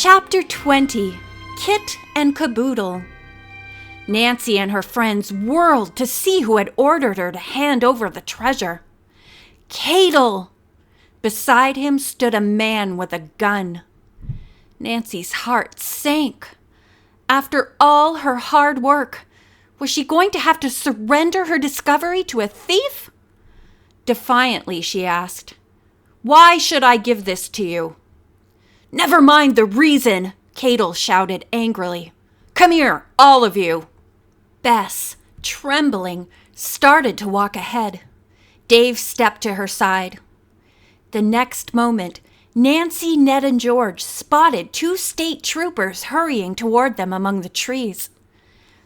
Chapter 20, Kit and Caboodle. Nancy and her friends whirled to see who had ordered her to hand over the treasure. Caboodle! Beside him stood a man with a gun. Nancy's heart sank. After all her hard work, was she going to have to surrender her discovery to a thief? Defiantly, she asked, "Why should I give this to you?" "Never mind the reason," Caboodle shouted angrily. "Come here, all of you." Bess, trembling, started to walk ahead. Dave stepped to her side. The next moment, Nancy, Ned, and George spotted two state troopers hurrying toward them among the trees.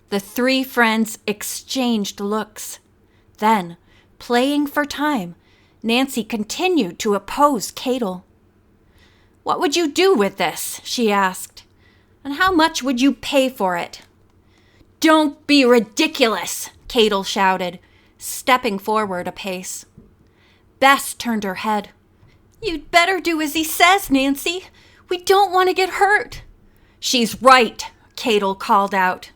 The three friends exchanged looks. Then, playing for time, Nancy continued to oppose Caboodle. "What would you do with this?" she asked. "And how much would you pay for it?" "Don't be ridiculous," Caboodle shouted, stepping forward a pace. Bess turned her head. "You'd better do as he says, Nancy. We don't want to get hurt." "She's right," Caboodle called out.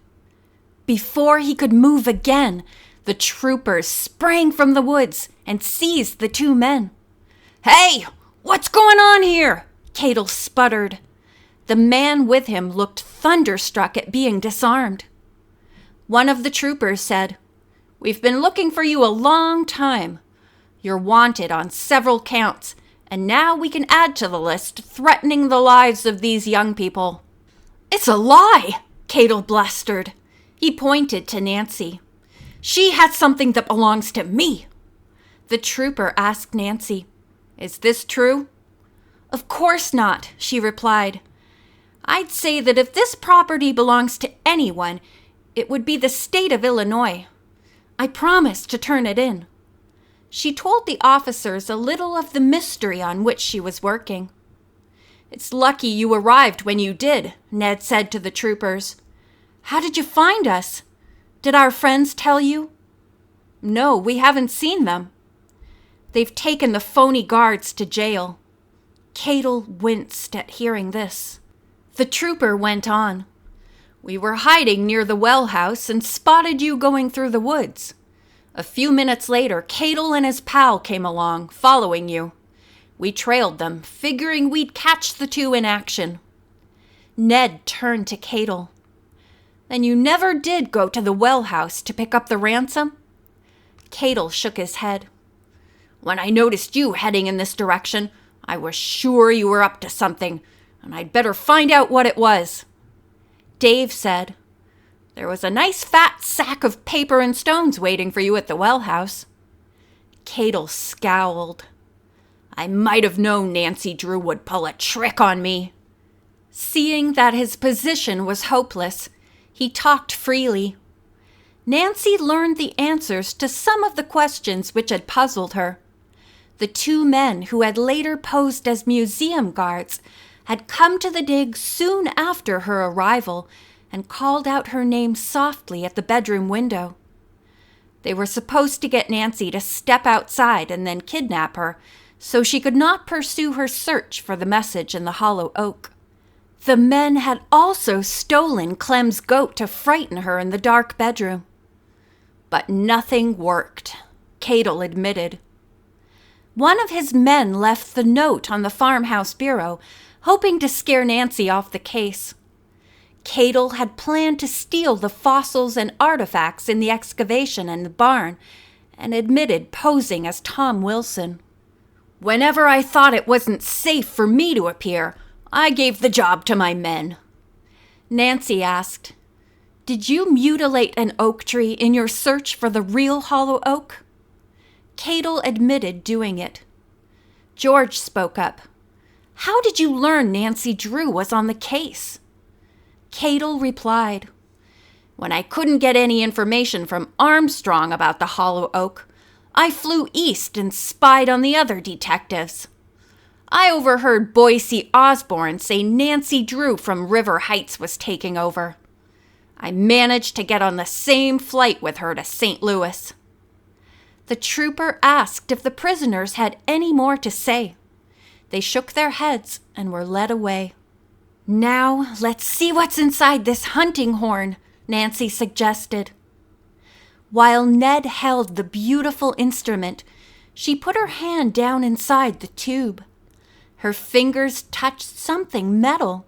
Before he could move again, the troopers sprang from the woods and seized the two men. "Hey, what's going on here?" Caboodle sputtered. The man with him looked thunderstruck at being disarmed. One of the troopers said, "We've been looking for you a long time. You're wanted on several counts, and now we can add to the list threatening the lives of these young people." "It's a lie," Caboodle blustered. He pointed to Nancy. "She has something that belongs to me." The trooper asked Nancy, "Is this true?" "Of course not," she replied. "I'd say that if this property belongs to anyone, it would be the state of Illinois. I promised to turn it in." She told the officers a little of the mystery on which she was working. "It's lucky you arrived when you did," Ned said to the troopers. "How did you find us? Did our friends tell you?" "No, we haven't seen them." "They've taken the phony guards to jail." Caboodle winced at hearing this. The trooper went on. "We were hiding near the well house and spotted you going through the woods. A few minutes later, Caboodle and his pal came along, following you. We trailed them, figuring we'd catch the two in action." Ned turned to Caboodle. "Then you never did go to the well house to pick up the ransom?" Caboodle shook his head. "When I noticed you heading in this direction, I was sure you were up to something, and I'd better find out what it was." Dave said, "There was a nice fat sack of paper and stones waiting for you at the well house." Caboodle scowled. "I might have known Nancy Drew would pull a trick on me." Seeing that his position was hopeless, he talked freely. Nancy learned the answers to some of the questions which had puzzled her. The two men who had later posed as museum guards had come to the dig soon after her arrival and called out her name softly at the bedroom window. They were supposed to get Nancy to step outside and then kidnap her, so she could not pursue her search for the message in the hollow oak. The men had also stolen Clem's goat to frighten her in the dark bedroom. But nothing worked, Caboodle admitted. One of his men left the note on the farmhouse bureau, hoping to scare Nancy off the case. Caboodle had planned to steal the fossils and artifacts in the excavation in the barn, and admitted posing as Tom Wilson. "Whenever I thought it wasn't safe for me to appear, I gave the job to my men." Nancy asked, "Did you mutilate an oak tree in your search for the real hollow oak?" Caboodle admitted doing it. George spoke up. "How did you learn Nancy Drew was on the case?" Caboodle replied, "When I couldn't get any information from Armstrong about the hollow oak, I flew east and spied on the other detectives. I overheard Boise Osborne say Nancy Drew from River Heights was taking over. I managed to get on the same flight with her to St. Louis." The trooper asked if the prisoners had any more to say. They shook their heads and were led away. Now let's see what's inside this hunting horn, Nancy suggested. While Ned held the beautiful instrument, she put her hand down inside the tube. Her fingers touched something metal.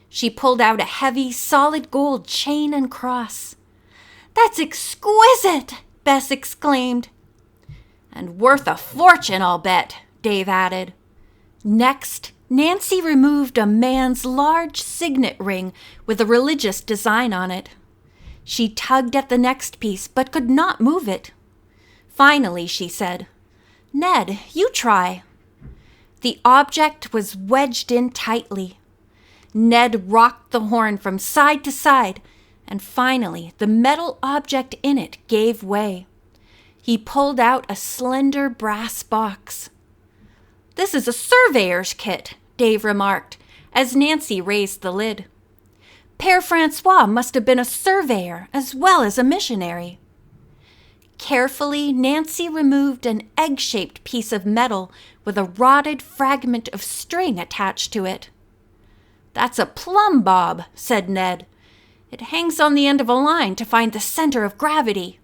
She pulled out a heavy, solid gold chain and cross. "That's exquisite!" Bess exclaimed. "And worth a fortune, I'll bet," Dave added. Next, Nancy removed a man's large signet ring with a religious design on it. She tugged at the next piece but could not move it. Finally, she said, "Ned, you try." The object was wedged in tightly. Ned rocked the horn from side to side, and finally the metal object in it gave way. He pulled out a slender brass box. "This is a surveyor's kit," Dave remarked, as Nancy raised the lid. "Père Francois must have been a surveyor as well as a missionary." Carefully, Nancy removed an egg-shaped piece of metal with a rotted fragment of string attached to it. "That's a plumb bob," said Ned. "It hangs on the end of a line to find the center of gravity."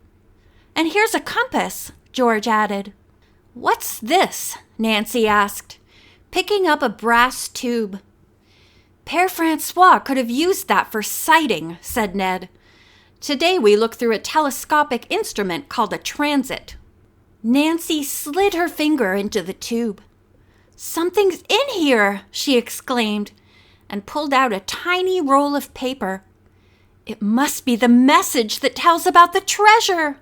"And here's a compass," George added. "What's this?" Nancy asked, picking up a brass tube. "Père Francois could have used that for sighting," said Ned. "Today we look through a telescopic instrument called a transit." Nancy slid her finger into the tube. "Something's in here!" she exclaimed, and pulled out a tiny roll of paper. "It must be the message that tells about the treasure."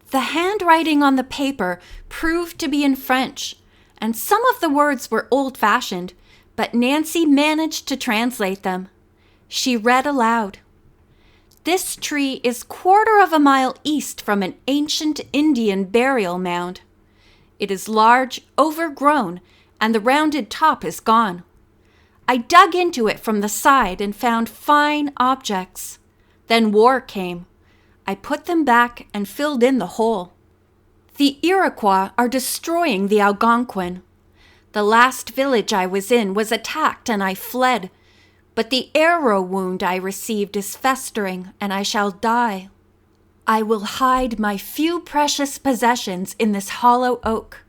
The handwriting on the paper proved to be in French, and some of the words were old-fashioned, but Nancy managed to translate them. She read aloud. "This tree is 1/4 of a mile east from an ancient Indian burial mound. It is large, overgrown, and the rounded top is gone. I dug into it from the side and found fine objects. Then war came. I put them back and filled in the hole. The Iroquois are destroying the Algonquin. The last village I was in was attacked and I fled, but the arrow wound I received is festering and I shall die. I will hide my few precious possessions in this hollow oak.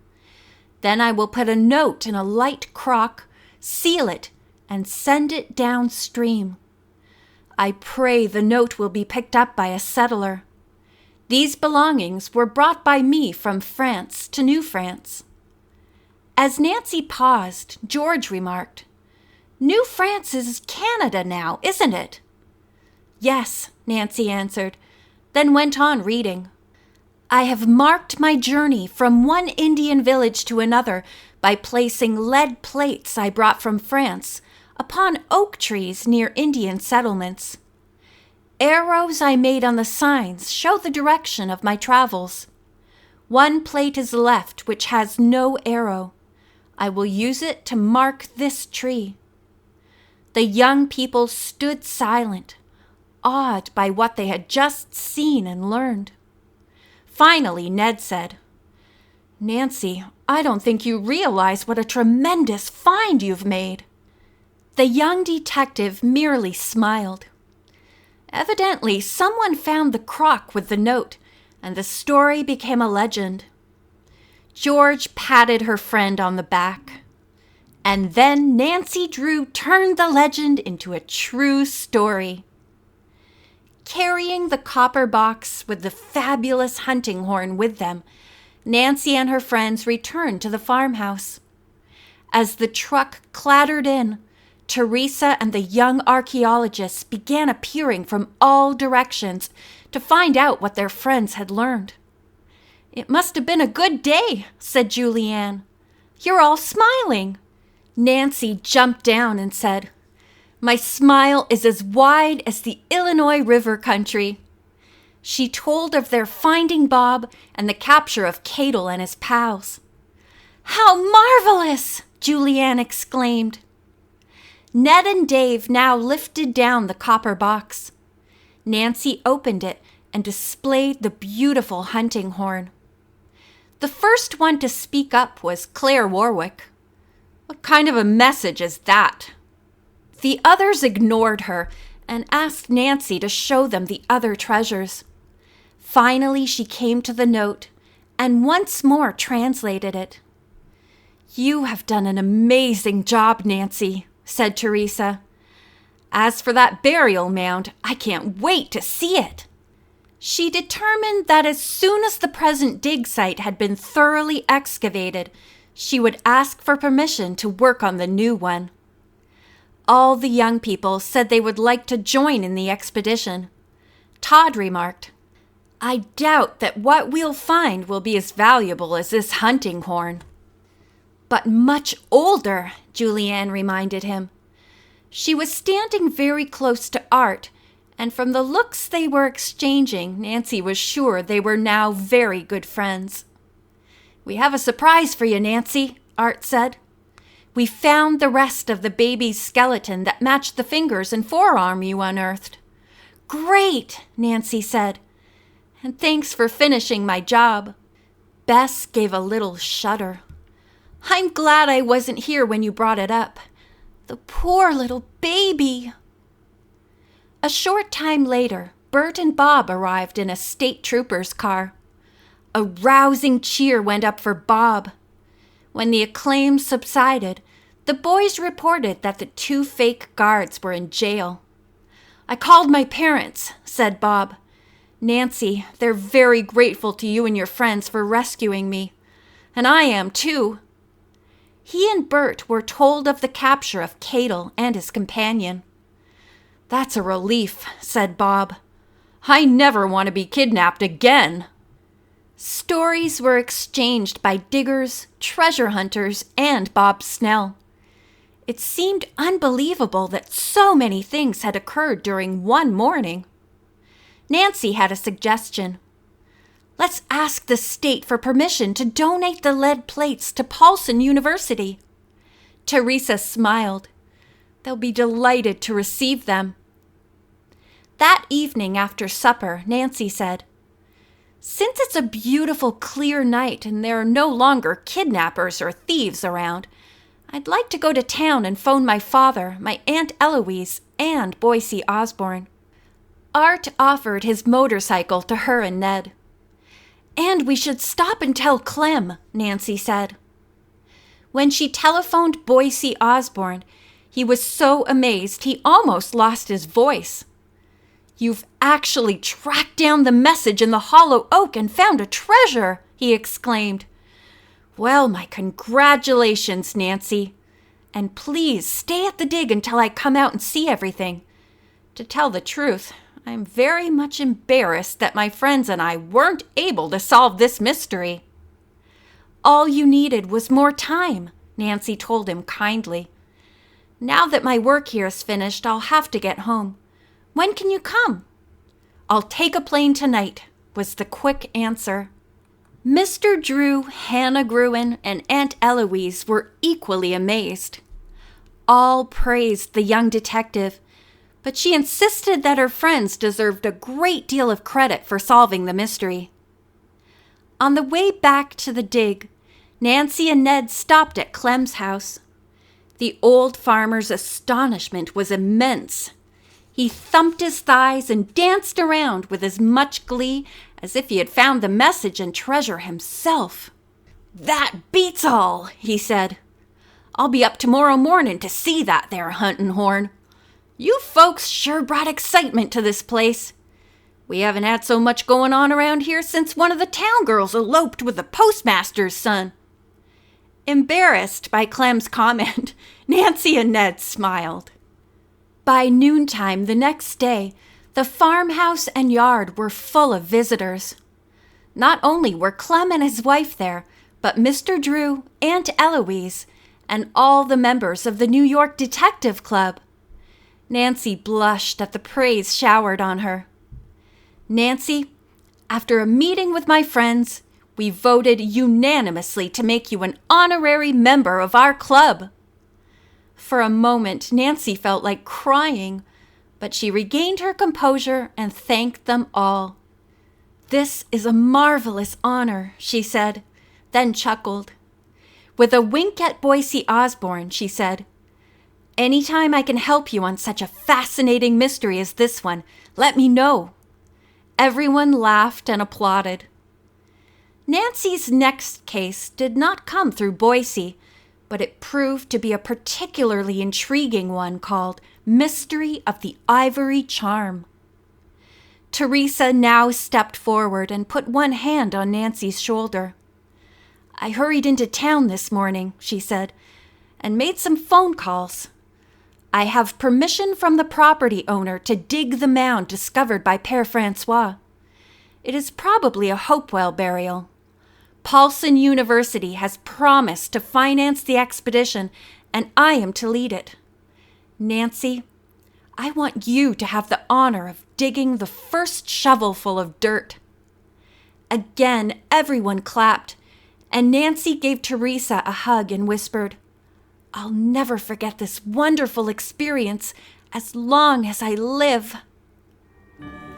Then I will put a note in a light crock, seal it, and send it downstream. I pray the note will be picked up by a settler. These belongings were brought by me from France to New France." As Nancy paused, George remarked, "New France is Canada now, isn't it?" "Yes," Nancy answered, then went on reading. "I have marked my journey from one Indian village to another by placing lead plates I brought from France upon oak trees near Indian settlements. Arrows I made on the signs show the direction of my travels. One plate is left which has no arrow. I will use it to mark this tree." The young people stood silent, awed by what they had just seen and learned. Finally, Ned said, "Nancy, I don't think you realize what a tremendous find you've made." The young detective merely smiled. Evidently, someone found the crock with the note, and the story became a legend. George patted her friend on the back. And then Nancy Drew turned the legend into a true story. Carrying the copper box with the fabulous hunting horn with them, Nancy and her friends returned to the farmhouse. As the truck clattered in, Teresa and the young archaeologists began appearing from all directions to find out what their friends had learned. "It must have been a good day," said Julianne. "You're all smiling." Nancy jumped down and said, "My smile is as wide as the Illinois River country." She told of their finding Bob and the capture of Caboodle and his pals. "How marvelous!" Julianne exclaimed. Ned and Dave now lifted down the copper box. Nancy opened it and displayed the beautiful hunting horn. The first one to speak up was Claire Warwick. "What kind of a message is that?" The others ignored her and asked Nancy to show them the other treasures. Finally, she came to the note and once more translated it. "You have done an amazing job, Nancy," said Teresa. "As for that burial mound, I can't wait to see it." She determined that as soon as the present dig site had been thoroughly excavated, she would ask for permission to work on the new one. All the young people said they would like to join in the expedition. Todd remarked, "I doubt that what we'll find will be as valuable as this hunting horn." "But much older," Julianne reminded him. She was standing very close to Art, and from the looks they were exchanging, Nancy was sure they were now very good friends. "We have a surprise for you, Nancy," Art said. "We found the rest of the baby's skeleton that matched the fingers and forearm you unearthed." "Great," Nancy said. "And thanks for finishing my job." Bess gave a little shudder. "I'm glad I wasn't here when you brought it up. The poor little baby." A short time later, Bert and Bob arrived in a state trooper's car. A rousing cheer went up for Bob. When the acclaim subsided, the boys reported that the 2 fake guards were in jail. "I called my parents," said Bob. "Nancy, they're very grateful to you and your friends for rescuing me. And I am, too." He and Bert were told of the capture of Caboodle and his companion. "That's a relief," said Bob. "I never want to be kidnapped again." Stories were exchanged by diggers, treasure hunters, and Bob Snell. It seemed unbelievable that so many things had occurred during one morning. Nancy had a suggestion. "Let's ask the state for permission to donate the lead plates to Paulson University." Teresa smiled. "They'll be delighted to receive them." That evening after supper, Nancy said, "Since it's a beautiful, clear night and there are no longer kidnappers or thieves around, I'd like to go to town and phone my father, my Aunt Eloise, and Boise Osborne." Art offered his motorcycle to her and Ned. "And we should stop and tell Clem," Nancy said. When she telephoned Boise Osborne, he was so amazed he almost lost his voice. "You've actually tracked down the message in the hollow oak and found a treasure," he exclaimed. "Well, my congratulations, Nancy. And please stay at the dig until I come out and see everything. To tell the truth, I'm very much embarrassed that my friends and I weren't able to solve this mystery." "All you needed was more time," Nancy told him kindly. "Now that my work here is finished, I'll have to get home. When can you come?" "I'll take a plane tonight," was the quick answer. Mr. Drew, Hannah Gruen, and Aunt Eloise were equally amazed. All praised the young detective, but she insisted that her friends deserved a great deal of credit for solving the mystery. On the way back to the dig, Nancy and Ned stopped at Clem's house. The old farmer's astonishment was immense. He thumped his thighs and danced around with as much glee as if he had found the message and treasure himself. "That beats all," he said. "I'll be up tomorrow morning to see that there hunting horn. You folks sure brought excitement to this place. We haven't had so much going on around here since one of the town girls eloped with the postmaster's son." Embarrassed by Clem's comment, Nancy and Ned smiled. By noontime the next day, the farmhouse and yard were full of visitors. Not only were Clem and his wife there, but Mr. Drew, Aunt Eloise, and all the members of the New York Detective Club. Nancy blushed at the praise showered on her. "Nancy, after a meeting with my friends, we voted unanimously to make you an honorary member of our club." For a moment, Nancy felt like crying, but she regained her composure and thanked them all. "This is a marvelous honor," she said, then chuckled. With a wink at Boise Osborne, she said, Anytime I can help you on such a fascinating mystery as this one, let me know." Everyone laughed and applauded. Nancy's next case did not come through Boise, but it proved to be a particularly intriguing one called Mystery of the Ivory Charm. Teresa now stepped forward and put one hand on Nancy's shoulder. "I hurried into town this morning," she said, "and made some phone calls. I have permission from the property owner to dig the mound discovered by Père Francois. It is probably a Hopewell burial. Paulson University has promised to finance the expedition, and I am to lead it. Nancy, I want you to have the honor of digging the first shovelful of dirt." Again, everyone clapped, and Nancy gave Teresa a hug and whispered, "I'll never forget this wonderful experience as long as I live."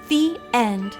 The end.